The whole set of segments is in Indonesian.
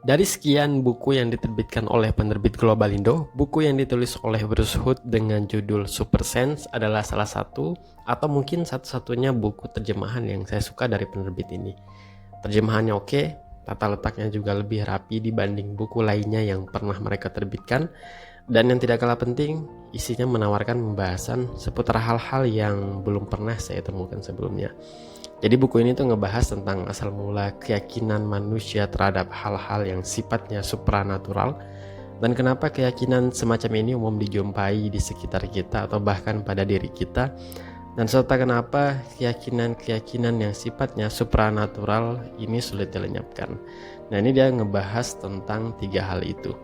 Dari sekian buku yang diterbitkan oleh penerbit Globalindo, buku yang ditulis oleh Bruce Hood dengan judul Super Sense adalah salah satu atau mungkin satu-satunya buku terjemahan yang saya suka dari penerbit ini. Terjemahannya oke, tata letaknya juga lebih rapi dibanding buku lainnya yang pernah mereka terbitkan, dan yang tidak kalah penting, isinya menawarkan pembahasan seputar hal-hal yang belum pernah saya temukan sebelumnya. Jadi buku ini tuh ngebahas tentang asal mula keyakinan manusia terhadap hal-hal yang sifatnya supranatural, dan kenapa keyakinan semacam ini umum dijumpai di sekitar kita atau bahkan pada diri kita, dan serta kenapa keyakinan-keyakinan yang sifatnya supranatural ini sulit dilenyapkan. Nah, ini dia ngebahas tentang 3 hal itu.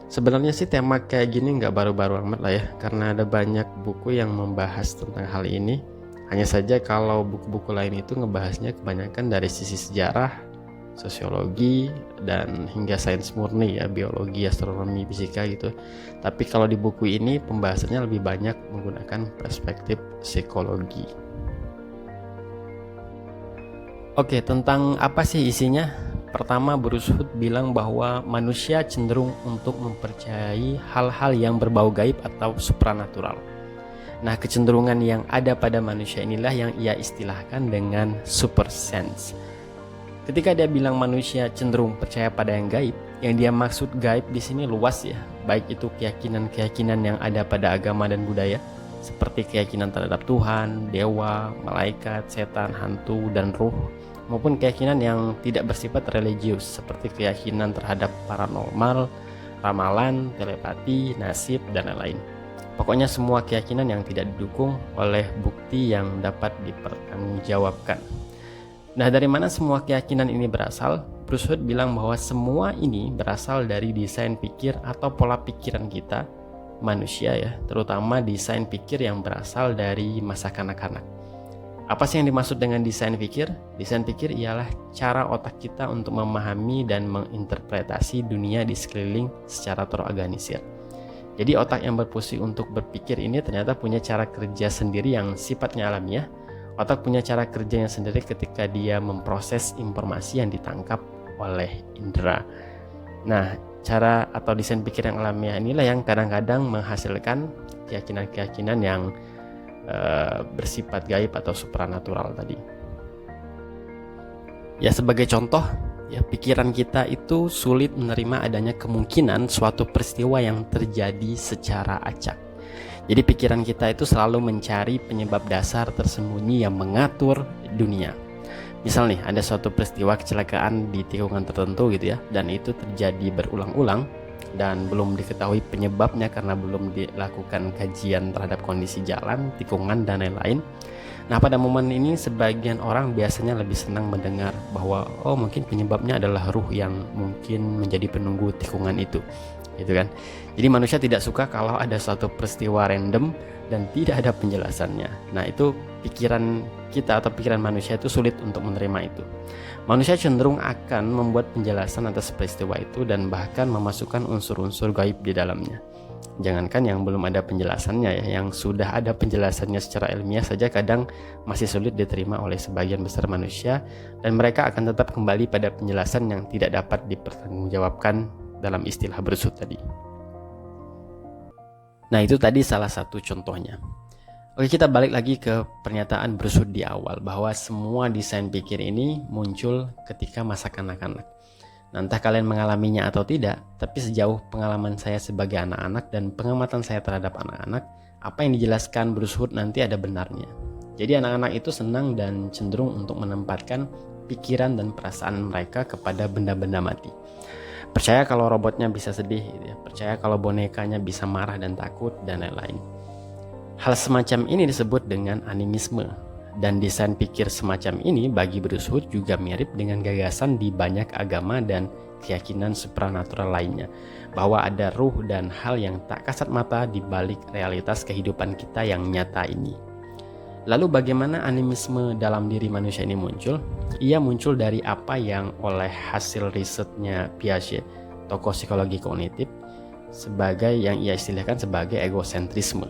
Sebenarnya sih tema kayak gini nggak baru-baru amat lah ya, karena ada banyak buku yang membahas tentang hal ini. Hanya saja kalau buku-buku lain itu ngebahasnya kebanyakan dari sisi sejarah, sosiologi, dan hingga sains murni ya, biologi, astronomi, fisika gitu. Tapi kalau di buku ini pembahasannya lebih banyak menggunakan perspektif psikologi. Oke, tentang apa sih isinya? Pertama, Bruce Hood bilang bahwa manusia cenderung untuk mempercayai hal-hal yang berbau gaib atau supranatural. Nah, kecenderungan yang ada pada manusia inilah yang ia istilahkan dengan super sense. Ketika dia bilang manusia cenderung percaya pada yang gaib, yang dia maksud gaib di sini luas ya, baik itu keyakinan-keyakinan yang ada pada agama dan budaya, seperti keyakinan terhadap Tuhan, dewa, malaikat, setan, hantu, dan ruh, maupun keyakinan yang tidak bersifat religius, seperti keyakinan terhadap paranormal, ramalan, telepati, nasib, dan lain-lain. Pokoknya semua keyakinan yang tidak didukung oleh bukti yang dapat dipertanggungjawabkan. Nah, dari mana semua keyakinan ini berasal? Bruce Hood bilang bahwa semua ini berasal dari desain pikir atau pola pikiran kita, manusia ya, terutama desain pikir yang berasal dari masa kanak-kanak. Apa sih yang dimaksud dengan desain pikir? Desain pikir ialah cara otak kita untuk memahami dan menginterpretasi dunia di sekeliling secara terorganisir. Jadi otak yang berfungsi untuk berpikir ini ternyata punya cara kerja sendiri yang sifatnya alamiah. Otak punya cara kerjanya sendiri ketika dia memproses informasi yang ditangkap oleh indera. Nah, cara atau desain pikir yang alamiah inilah yang kadang-kadang menghasilkan keyakinan-keyakinan yang bersifat gaib atau supranatural tadi. Ya, sebagai contoh, ya, pikiran kita itu sulit menerima adanya kemungkinan suatu peristiwa yang terjadi secara acak. Jadi pikiran kita itu selalu mencari penyebab dasar tersembunyi yang mengatur dunia. Misal nih, ada suatu peristiwa kecelakaan di tikungan tertentu gitu ya, dan itu terjadi berulang-ulang dan belum diketahui penyebabnya karena belum dilakukan kajian terhadap kondisi jalan, tikungan, dan lain-lain. Nah, pada momen ini sebagian orang biasanya lebih senang mendengar bahwa mungkin penyebabnya adalah ruh yang mungkin menjadi penunggu tikungan itu, gitu kan. Jadi manusia tidak suka kalau ada suatu peristiwa random dan tidak ada penjelasannya. Nah, itu pikiran kita atau pikiran manusia itu sulit untuk menerima itu. Manusia cenderung akan membuat penjelasan atas peristiwa itu dan bahkan memasukkan unsur-unsur gaib di dalamnya. Jangankan yang belum ada penjelasannya ya, yang sudah ada penjelasannya secara ilmiah saja kadang masih sulit diterima oleh sebagian besar manusia, dan mereka akan tetap kembali pada penjelasan yang tidak dapat dipertanggungjawabkan dalam istilah Bruce Hood tadi. Nah, itu tadi salah satu contohnya. Oke, kita balik lagi ke pernyataan Bruce Hood di awal bahwa semua desain pikir ini muncul ketika masa kanak-kanak. Nah, entah kalian mengalaminya atau tidak, tapi sejauh pengalaman saya sebagai anak-anak dan pengamatan saya terhadap anak-anak, apa yang dijelaskan Bruce Hood nanti ada benarnya. Jadi anak-anak itu senang dan cenderung untuk menempatkan pikiran dan perasaan mereka kepada benda-benda mati. Percaya kalau robotnya bisa sedih, gitu ya. Percaya kalau bonekanya bisa marah dan takut, dan lain-lain. Hal semacam ini disebut dengan animisme. Dan desain pikir semacam ini bagi Bruce Hood juga mirip dengan gagasan di banyak agama dan keyakinan supranatural lainnya, bahwa ada ruh dan hal yang tak kasat mata di balik realitas kehidupan kita yang nyata ini. Lalu bagaimana animisme dalam diri manusia ini muncul? Ia muncul dari apa yang oleh hasil risetnya Piaget, tokoh psikologi kognitif, sebagai yang ia istilahkan sebagai egosentrisme.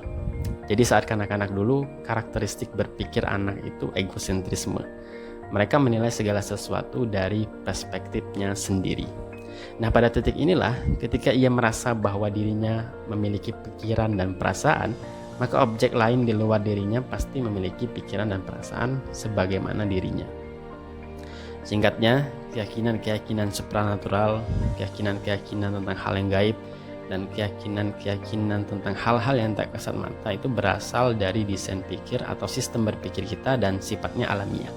Jadi saat kanak-kanak dulu, karakteristik berpikir anak itu egosentrisme. Mereka menilai segala sesuatu dari perspektifnya sendiri. Nah, pada titik inilah ketika ia merasa bahwa dirinya memiliki pikiran dan perasaan, maka objek lain di luar dirinya pasti memiliki pikiran dan perasaan sebagaimana dirinya. Singkatnya, keyakinan-keyakinan supranatural, keyakinan-keyakinan tentang hal yang gaib, dan keyakinan-keyakinan tentang hal-hal yang tak kasat mata itu berasal dari desain pikir atau sistem berpikir kita dan sifatnya alamiah.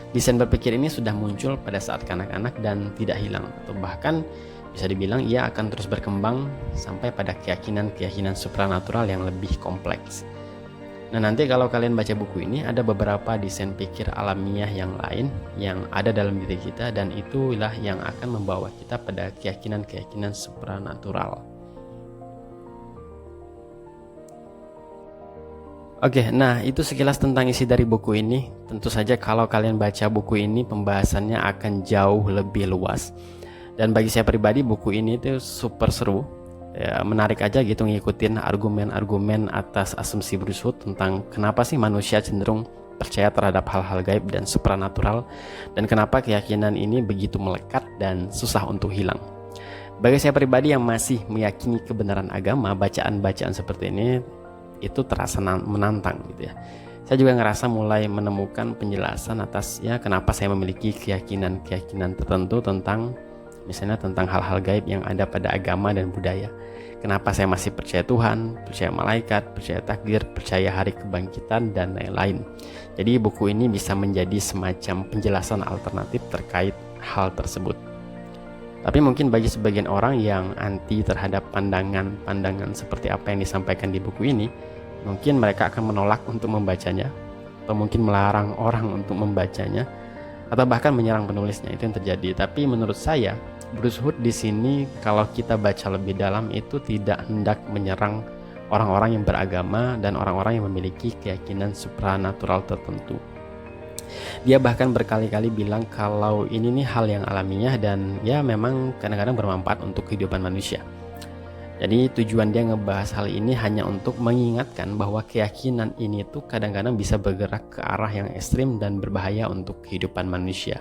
Desain berpikir ini sudah muncul pada saat kanak-kanak dan tidak hilang, atau bahkan bisa dibilang ia akan terus berkembang sampai pada keyakinan-keyakinan supranatural yang lebih kompleks. Nah, nanti kalau kalian baca buku ini ada beberapa desain pikir alamiah yang lain yang ada dalam diri kita, dan itulah yang akan membawa kita pada keyakinan-keyakinan supranatural. Oke, nah itu sekilas tentang isi dari buku ini. Tentu saja kalau kalian baca buku ini pembahasannya akan jauh lebih luas. Dan bagi saya pribadi buku ini tuh super seru. Ya, menarik aja gitu ngikutin argumen-argumen atas asumsi Bruce Hood tentang kenapa sih manusia cenderung percaya terhadap hal-hal gaib dan supranatural, dan kenapa keyakinan ini begitu melekat dan susah untuk hilang. Bagi saya pribadi yang masih meyakini kebenaran agama, bacaan-bacaan seperti ini itu terasa menantang gitu ya. Saya juga ngerasa mulai menemukan penjelasan atas ya kenapa saya memiliki keyakinan-keyakinan tertentu tentang misalnya tentang hal-hal gaib yang ada pada agama dan budaya. Kenapa saya masih percaya Tuhan, percaya malaikat, percaya takdir, percaya hari kebangkitan, dan lain-lain. Jadi buku ini bisa menjadi semacam penjelasan alternatif terkait hal tersebut. Tapi mungkin bagi sebagian orang yang anti terhadap pandangan-pandangan seperti apa yang disampaikan di buku ini, mungkin mereka akan menolak untuk membacanya, atau mungkin melarang orang untuk membacanya, atau bahkan menyerang penulisnya. Itu yang terjadi. Tapi menurut saya, Bruce Hood di sini kalau kita baca lebih dalam itu tidak hendak menyerang orang-orang yang beragama dan orang-orang yang memiliki keyakinan supranatural tertentu. Dia bahkan berkali-kali bilang kalau ini nih hal yang alamiah dan ya memang kadang-kadang bermanfaat untuk kehidupan manusia. Jadi tujuan dia ngebahas hal ini hanya untuk mengingatkan bahwa keyakinan ini tuh kadang-kadang bisa bergerak ke arah yang ekstrim dan berbahaya untuk kehidupan manusia.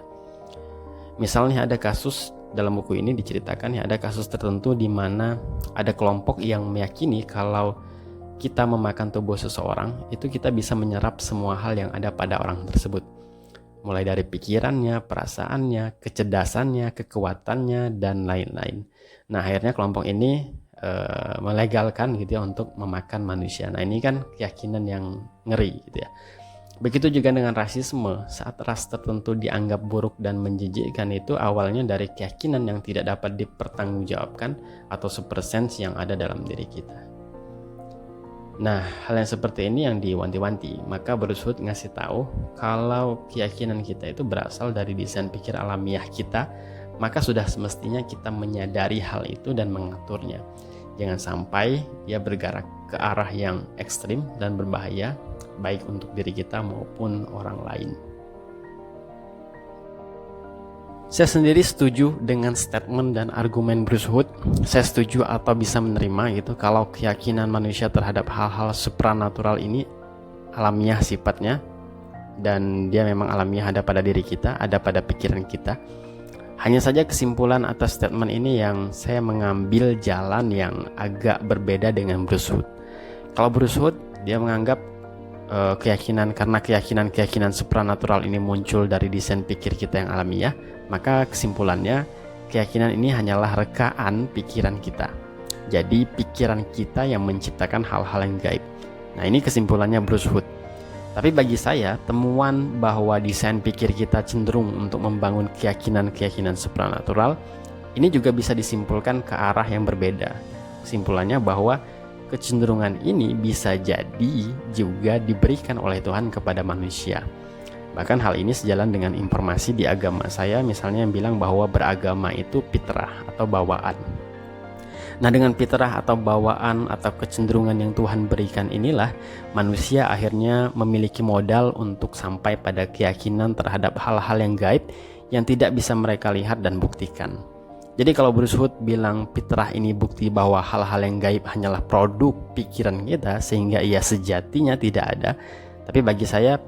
Misalnya ada kasus dalam buku ini diceritakan ya, ada kasus tertentu di mana ada kelompok yang meyakini kalau kita memakan tubuh seseorang itu kita bisa menyerap semua hal yang ada pada orang tersebut, mulai dari pikirannya, perasaannya, kecerdasannya, kekuatannya, dan lain-lain. Nah, akhirnya kelompok ini melegalkan gitu ya untuk memakan manusia. Nah, ini kan keyakinan yang ngeri gitu ya. Begitu juga dengan rasisme. Saat ras tertentu dianggap buruk dan menjijikkan itu awalnya dari keyakinan yang tidak dapat dipertanggungjawabkan atau super sense yang ada dalam diri kita. Nah, hal yang seperti ini yang diwanti-wanti. Maka Bruce Hood ngasih tahu kalau keyakinan kita itu berasal dari desain pikir alamiah kita, maka sudah semestinya kita menyadari hal itu dan mengaturnya. Jangan sampai dia bergerak ke arah yang ekstrim dan berbahaya, baik untuk diri kita maupun orang lain. Saya sendiri setuju dengan statement dan argumen Bruce Hood. Saya setuju atau bisa menerima gitu kalau keyakinan manusia terhadap hal-hal supranatural ini alamiah sifatnya, dan dia memang alamiah ada pada diri kita, ada pada pikiran kita. Hanya saja kesimpulan atas statement ini yang saya mengambil jalan yang agak berbeda dengan Bruce Hood. Kalau Bruce Hood dia menganggap karena keyakinan supranatural ini muncul dari desain pikir kita yang alamiah, maka kesimpulannya keyakinan ini hanyalah rekaan pikiran kita. Jadi pikiran kita yang menciptakan hal-hal yang gaib. Nah, ini kesimpulannya Bruce Hood. Tapi bagi saya, temuan bahwa desain pikir kita cenderung untuk membangun keyakinan-keyakinan supranatural ini juga bisa disimpulkan ke arah yang berbeda. Kesimpulannya bahwa kecenderungan ini bisa jadi juga diberikan oleh Tuhan kepada manusia. Bahkan hal ini sejalan dengan informasi di agama saya, misalnya yang bilang bahwa beragama itu fitrah atau bawaan. Nah, dengan fitrah atau bawaan atau kecenderungan yang Tuhan berikan inilah manusia akhirnya memiliki modal untuk sampai pada keyakinan terhadap hal-hal yang gaib yang tidak bisa mereka lihat dan buktikan. Jadi kalau Bruce Hood bilang fitrah ini bukti bahwa hal-hal yang gaib hanyalah produk pikiran kita sehingga ia sejatinya tidak ada, tapi bagi saya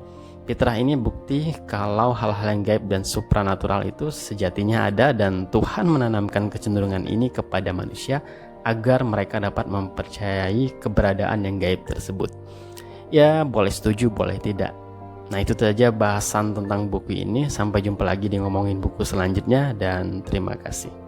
Fitrah ini bukti kalau hal-hal yang gaib dan supranatural itu sejatinya ada, dan Tuhan menanamkan kecenderungan ini kepada manusia agar mereka dapat mempercayai keberadaan yang gaib tersebut. Ya, boleh setuju, boleh tidak. Nah, itu saja bahasan tentang buku ini. Sampai jumpa lagi di ngomongin buku selanjutnya, dan terima kasih.